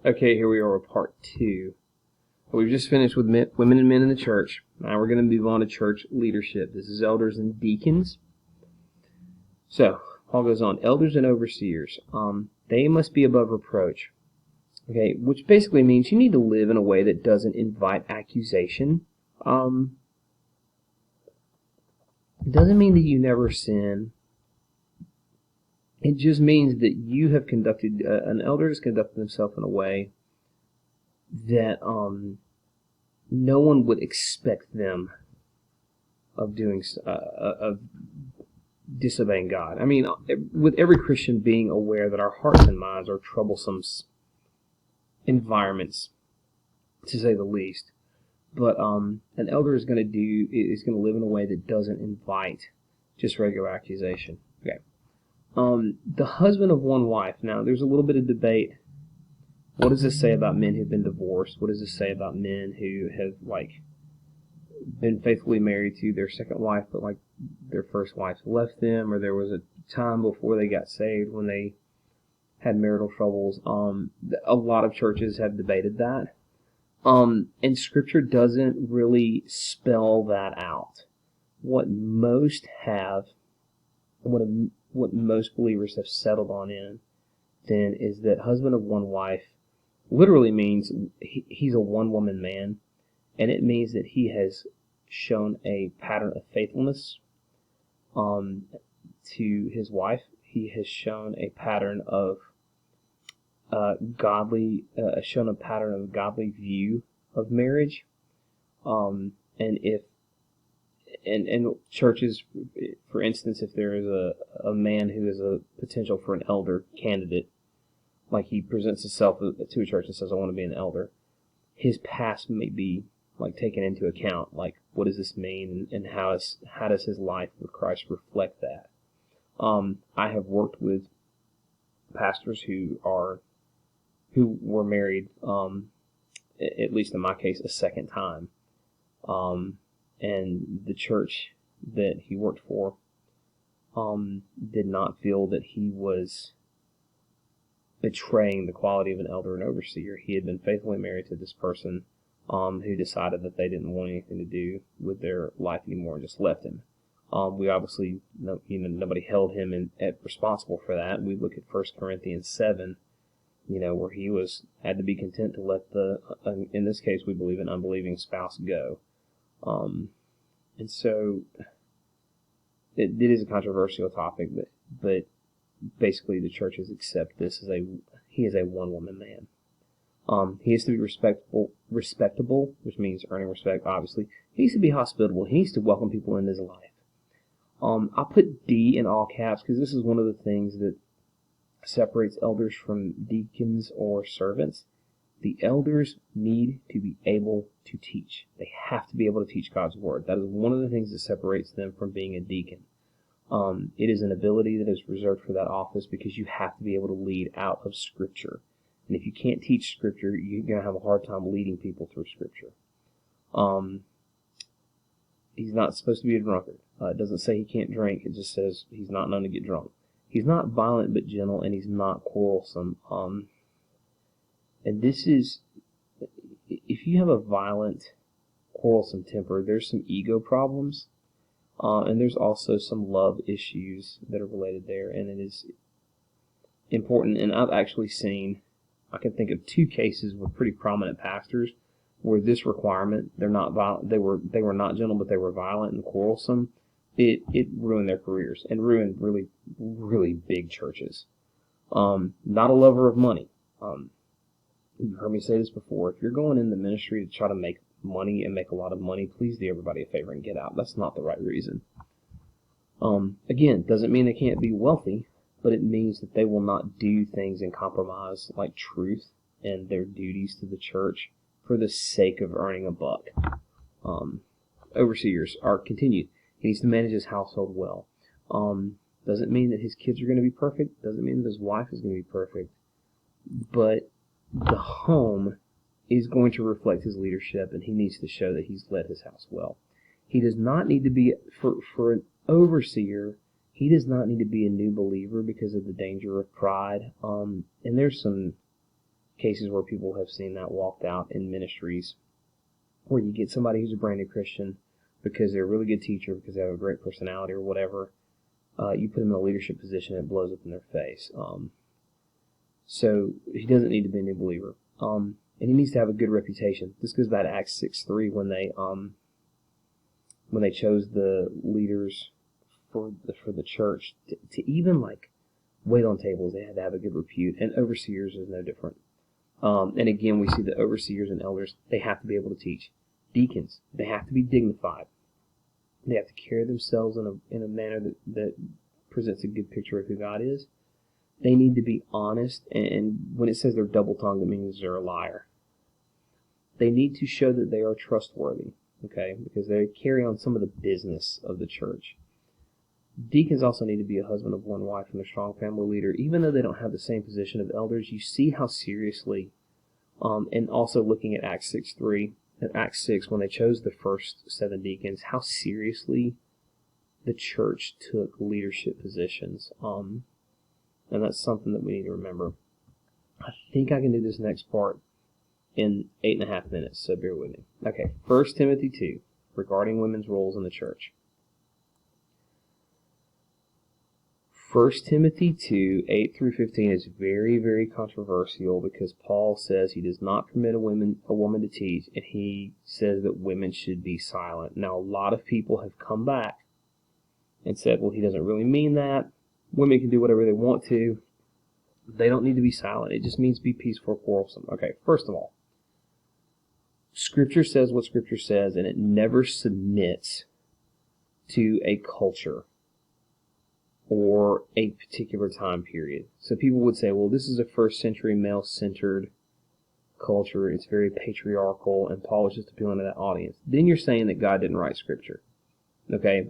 Okay, here we are with part 2. We've just finished with women and men in the church. Now we're going to move on to church leadership. This is elders and deacons. So, Paul goes on, elders and overseers, they must be above reproach. Okay, which basically means you need to live in a way that doesn't invite accusation. It doesn't mean that you never sin. It just means that you have conducted, an elder has conducted himself in a way that no one would expect them of doing, of disobeying God. I mean, with every Christian being aware that our hearts and minds are troublesome environments, to say the least. But an elder is going to live in a way that doesn't invite just regular accusation. Okay. The husband of one wife. Now, there's a little bit of debate. What does this say about men who've been divorced? What does this say about men who have, been faithfully married to their second wife, but, their first wife left them, or there was a time before they got saved when they had marital troubles? A lot of churches have debated that. And Scripture doesn't really spell that out. What most believers have settled on then is that husband of one wife literally means he's a one-woman man, and it means that he has shown a pattern of faithfulness to his wife. He has shown a pattern of godly view of marriage, and churches, for instance, if there is a man who is a potential for an elder candidate, like he presents himself to a church and says, I want to be an elder, his past may be taken into account. What does this mean, and how does his life with Christ reflect that? I have worked with pastors who were married, at least in my case, a second time. And the church that he worked for did not feel that he was betraying the quality of an elder and overseer. He had been faithfully married to this person who decided that they didn't want anything to do with their life anymore and just left him. We obviously, nobody held him responsible for that. We look at 1 Corinthians 7, where he had to be content to let in this case, we believe, an unbelieving spouse go. And so it is a controversial topic, but basically the churches accept this he is a one-woman man. He has to be respectable, which means earning respect, obviously. He needs to be hospitable. He needs to welcome people in his life. I put D in all caps because this is one of the things that separates elders from deacons or servants. The elders need to be able to teach. They have to be able to teach God's Word. That is one of the things that separates them from being a deacon. It is an ability that is reserved for that office because you have to be able to lead out of Scripture. And if you can't teach Scripture, you're going to have a hard time leading people through Scripture. He's not supposed to be a drunkard. It doesn't say he can't drink. It just says he's not known to get drunk. He's not violent but gentle, and he's not quarrelsome. And this is, if you have a violent, quarrelsome temper, there's some ego problems, and there's also some love issues that are related there, and it is important. And I've actually seen, I can think of 2 cases with pretty prominent pastors where this requirement, they're not violent, they were not gentle, but they were violent and quarrelsome. It ruined their careers and ruined really, really big churches. Not a lover of money. You've heard me say this before. If you're going in the ministry to try to make money and make a lot of money, please do everybody a favor and get out. That's not the right reason. Again, doesn't mean they can't be wealthy, but it means that they will not do things and compromise like truth and their duties to the church for the sake of earning a buck. Overseers are continued. He needs to manage his household well. Doesn't mean that his kids are going to be perfect. Doesn't mean that his wife is going to be perfect. But the home is going to reflect his leadership, and he needs to show that he's led his house well. He does not need to be, for an overseer, he does not need to be a new believer because of the danger of pride. And there's some cases where people have seen that walked out in ministries, where you get somebody who's a brand new Christian because they're a really good teacher, because they have a great personality or whatever. You put them in a leadership position, it blows up in their face. So he doesn't need to be a new believer. And he needs to have a good reputation. This goes back to Acts 6:3 when they chose the leaders for the church to even like wait on tables. They had to have a good repute, and overseers is no different. And again, we see the overseers and elders, they have to be able to teach. Deacons, they have to be dignified. They have to carry themselves in a manner that presents a good picture of who God is. They need to be honest, and when it says they're double-tongued, it means they're a liar. They need to show that they are trustworthy, okay, because they carry on some of the business of the church. Deacons also need to be a husband of one wife and a strong family leader. Even though they don't have the same position of elders, you see how seriously, and also looking at Acts 6:3, at Acts 6, when they chose the first 7 deacons, how seriously the church took leadership positions. And that's something that we need to remember. I think I can do this next part in 8.5 minutes, so bear with me. Okay, 1 Timothy 2, regarding women's roles in the church. 1 Timothy 2, 8 through 15 is very, very controversial because Paul says he does not permit a woman to teach, and he says that women should be silent. Now, a lot of people have come back and said, well, he doesn't really mean that. Women can do whatever they want to. They don't need to be silent. It just means be peaceful, quarrelsome. Okay, first of all, Scripture says what Scripture says, and it never submits to a culture or a particular time period. So people would say, well, this is a first century male-centered culture. It's very patriarchal, and Paul was just appealing to that audience. Then you're saying that God didn't write Scripture. Okay,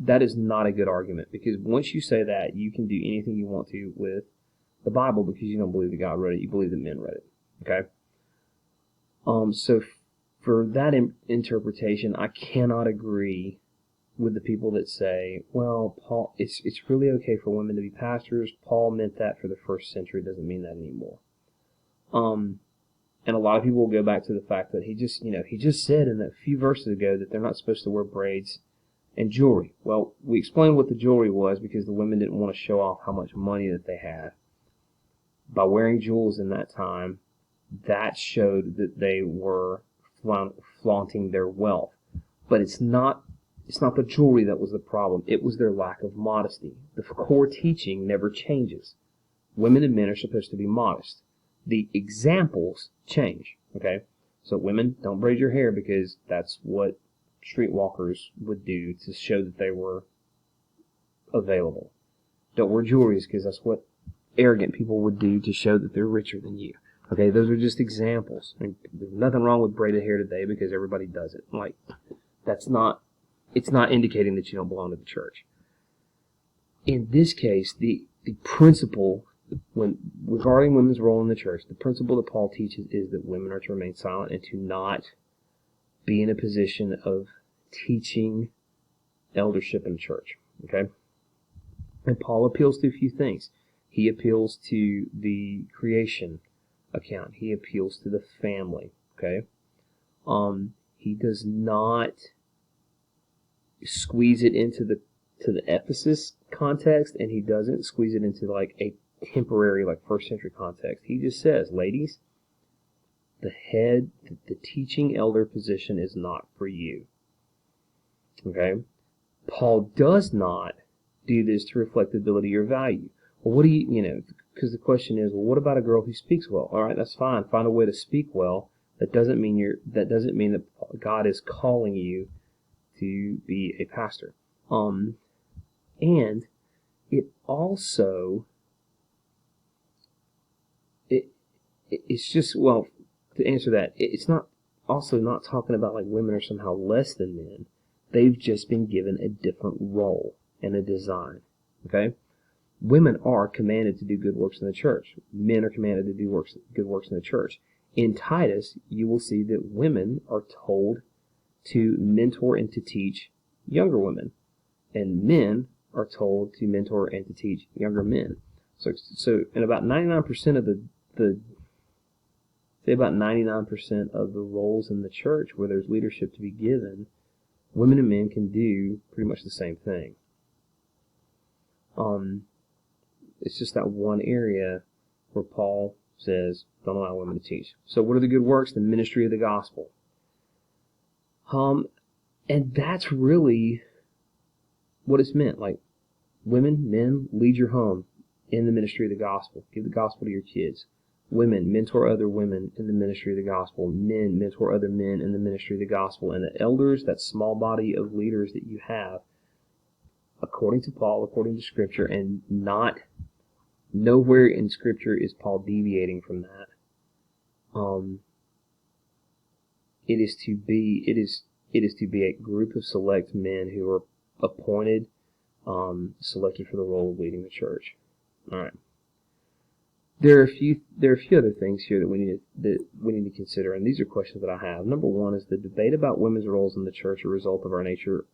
that is not a good argument, because once you say that, you can do anything you want to with the Bible because you don't believe that God wrote it. You believe that men read it. Okay? So for that interpretation, I cannot agree with the people that say, well, Paul, it's really okay for women to be pastors. Paul meant that for the first century. It doesn't mean that anymore. And a lot of people will go back to the fact that he just said in a few verses ago that they're not supposed to wear braids and jewelry. Well, we explained what the jewelry was because the women didn't want to show off how much money that they had. By wearing jewels in that time, that showed that they were flaunting their wealth. But it's not the jewelry that was the problem. It was their lack of modesty. The core teaching never changes. Women and men are supposed to be modest. The examples change, okay? So women, don't braid your hair because that's what streetwalkers would do to show that they were available. Don't wear jewelry because that's what arrogant people would do to show that they're richer than you. Okay, those are just examples. I mean, there's nothing wrong with braided hair today because everybody does it. Like, it's not indicating that you don't belong to the church. In this case, the principle, when regarding women's role in the church, the principle that Paul teaches is that women are to remain silent and to not be in a position of teaching eldership in the church. Okay? And Paul appeals to a few things. He appeals to the creation account. He appeals to the family. Okay? He does not squeeze it into the Ephesus context, and he doesn't squeeze it into like a temporary, like first century context. He just says, ladies, the teaching elder position is not for you. Okay? Paul does not do this to reflect the ability or value. Well, what do you because the question is, well, what about a girl who speaks well? All right, that's fine. Find a way to speak well. That doesn't mean that God is calling you to be a pastor. And it also, it's just, well, to answer that, it's not talking about like women are somehow less than men. They've just been given a different role and a design. Okay? Women are commanded to do good works in the church. Men are commanded to do good works in the church. In Titus, you will see that women are told to mentor and to teach younger women, and men are told to mentor and to teach younger men. So in about 99% of the say about 99% of the roles in the church where there's leadership to be given, women and men can do pretty much the same thing. It's just that one area where Paul says, don't allow women to teach. So what are the good works? The ministry of the gospel. And that's really what it's meant. Like, women, men, lead your home in the ministry of the gospel. Give the gospel to your kids. Women, mentor other women in the ministry of the gospel. Men, mentor other men in the ministry of the gospel. And the elders, that small body of leaders that you have, according to Paul, according to Scripture, and nowhere in Scripture is Paul deviating from that. It is to be a group of select men who are appointed, selected for the role of leading the church. All right. There are a few other things here that we need to consider, and these are questions that I have. Number one is the debate about women's roles in the church a result of our nature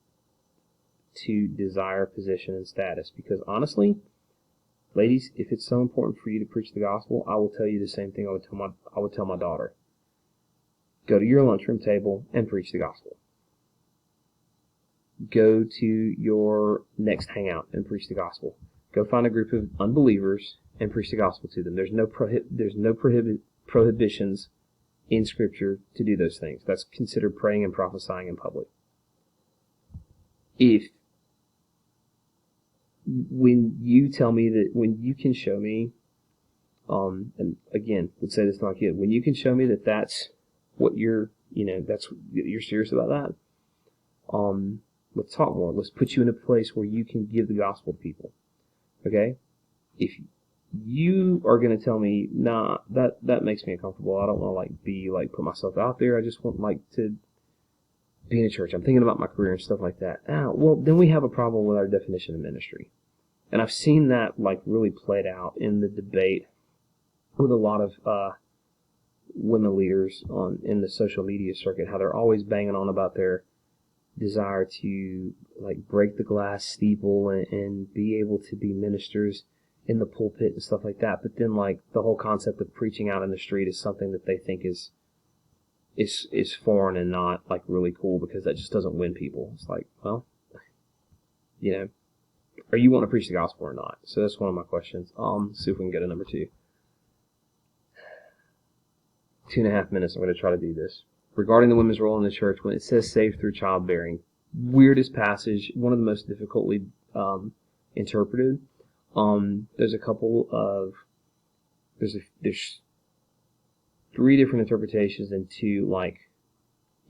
to desire position and status. Because honestly, ladies, if it's so important for you to preach the gospel, I will tell you the same thing I would tell my daughter. Go to your lunchroom table and preach the gospel. Go to your next hangout and preach the gospel. Go find a group of unbelievers and preach the gospel to them. There's no prohibitions in Scripture to do those things. That's considered praying and prophesying in public. When you can show me, and again, let's say this to my kid, when you can show me that that's what you're serious about that, let's talk more. Let's put you in a place where you can give the gospel to people. Okay? If you are going to tell me, nah, that makes me uncomfortable. I don't want to put myself out there. I just want to be in a church. I'm thinking about my career and stuff like that. Well, then we have a problem with our definition of ministry. And I've seen that really played out in the debate with a lot of women leaders in the social media circuit, how they're always banging on about their desire to break the glass steeple and be able to be ministers in the pulpit and stuff like that. But then the whole concept of preaching out in the street is something that they think is foreign and not really cool, because that just doesn't win people. It's well, are you want to preach the gospel or not? So that's one of my questions. See if we can get a number 2. 2.5 minutes. I'm going to try to do this. Regarding the women's role in the church, when it says saved through childbearing, weirdest passage, one of the most difficultly interpreted. There's there's 3 different interpretations and 2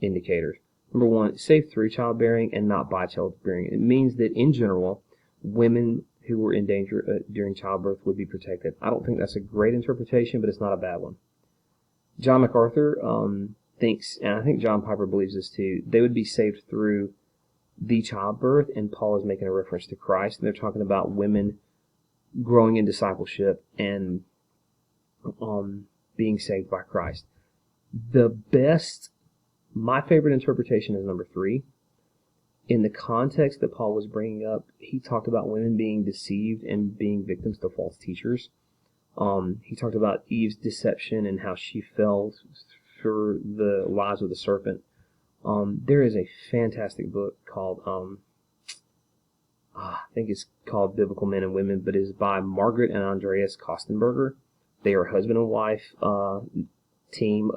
indicators. Number 1, saved through childbearing and not by childbearing. It means that in general, women who were in danger during childbirth would be protected. I don't think that's a great interpretation, but it's not a bad one. John MacArthur thinks, and I think John Piper believes this too, they would be saved through the childbirth, and Paul is making a reference to Christ, and they're talking about women growing in discipleship and being saved by Christ. My favorite interpretation is number 3. In the context that Paul was bringing up, he talked about women being deceived and being victims to false teachers. He talked about Eve's deception and how she fell for the lies of the serpent. There is a fantastic book called, I think it's called Biblical Men and Women, but it is by Margaret and Andreas Kostenberger. They are a husband and wife team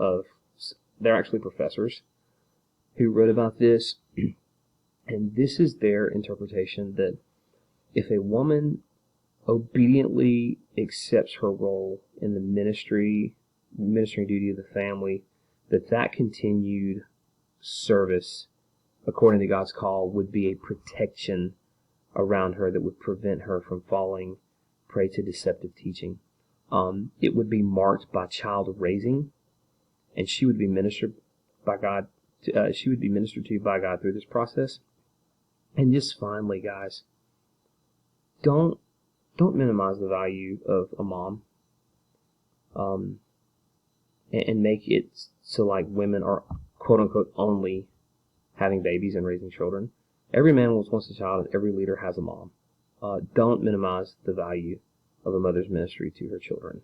they're actually professors who wrote about this. And this is their interpretation, that if a woman obediently accepts her role in the ministering duty of the family, that continued service, according to God's call, would be a protection around her that would prevent her from falling prey to deceptive teaching. It would be marked by child raising, and she would be ministered by God. She would be ministered to by God through this process. And just finally, guys, don't minimize the value of a mom, and make it so women are quote unquote only having babies and raising children. Every man wants a child, and every leader has a mom. Don't minimize the value of a mother's ministry to her children.